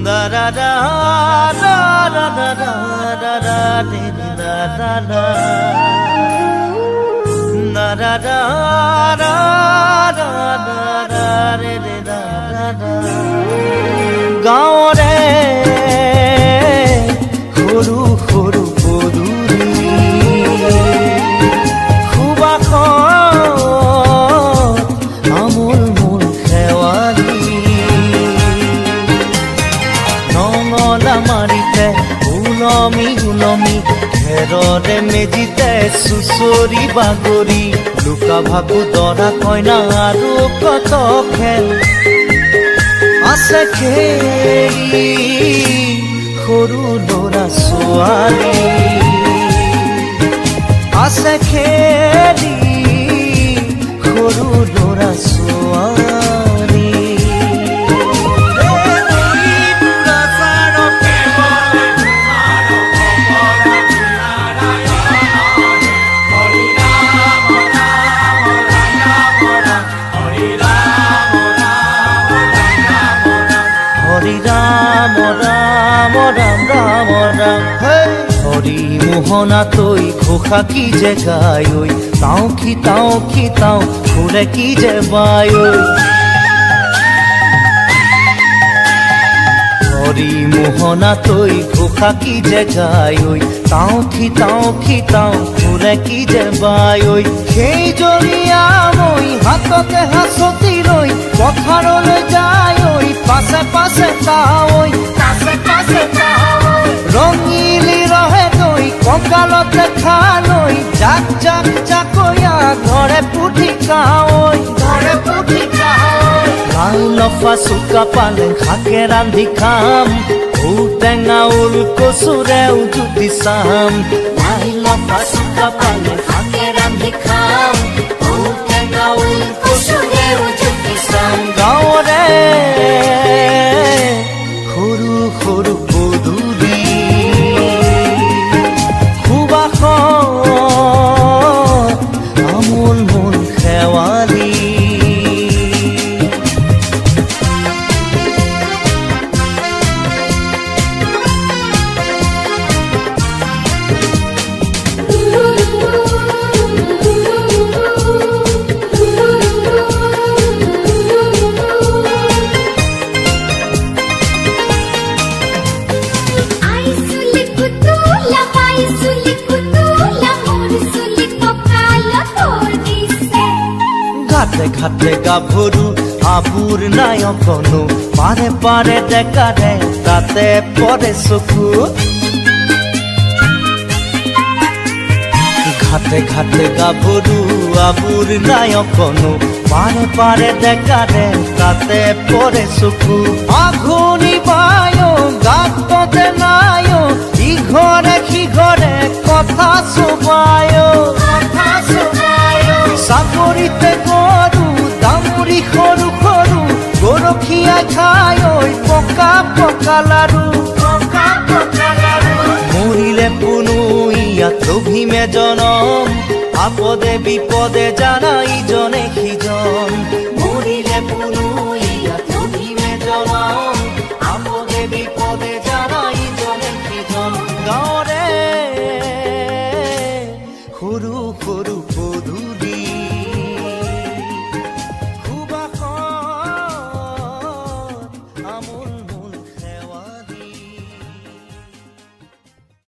da da da da da da da da da da da da da da da da da da re re da da da gaore khuru khuru poduri khuba khot amul mul khewali nongola marite ulomi ulomi ঘেৰৰে মেজিতে সুচৰি বাগৰি লুকা ভাকু দৰা কইনা আৰু কত খেল আছে খেলি সৰু ল'ৰা ছোৱালী আছে খেলি সৰু ল'ৰা ছোৱালী হরি মোহনা তৈ ঘোষা কি যে গায় তাও খিতাও ঘুরে কি যে বায় হরি মোহনা তৈ ঘোষা কি যে গায় তাও খিতাও ঘুরে কি যে বায় সেই জৰিয়া মই হাততে হাসতি ৰৈ পথাৰলৈ যায় পাছে পাছে তাই ৰঙিলি ৰহে তৈ কঁকালতে খালৈ জাক জাক জাকৈয়া ঘৰে পুঠি খাই লাও লফা চুকা পালেং শাকে ৰান্ধি খাম ঔটেঙা ওল কচুৰেও জুতি চাম লাও লফা চুকা পালেং শাকে ৰান্ধি খাম ঔটেঙা ওল কচুৰেও জুতি চাম গাঁৱৰে সৰু সৰু পদূলি সুবাসত আমোল মোল খেৱালি ঘাটে গাভৰু আবুৰ নাই অকনো পাৰে পাৰে ডেকাৰে তাতে পৰে চকু ঘাটে ঘাটে গাভৰু আবুৰ নাই অকনো পাৰে পাৰে ডেকাৰে তাতে পৰে চকু আঘুনি বায় গাততে নাই ইঘৰে সিঘৰে কথা চবায় চাকৰিতে গৰু দামুৰি সৰু সৰু গৰখীয়া খাই পকা পকা লাৰু মৰিলে পুনু ইয়াত অভিমে জনম আপদে বিপদে জানা ইজনে সিজন মৰিলে পুনু ইয়াত অভিমে জনম আপদে বিপদে জানা ইজনে সিজন গাঁৱৰে সৰু সৰু পদূলি I'm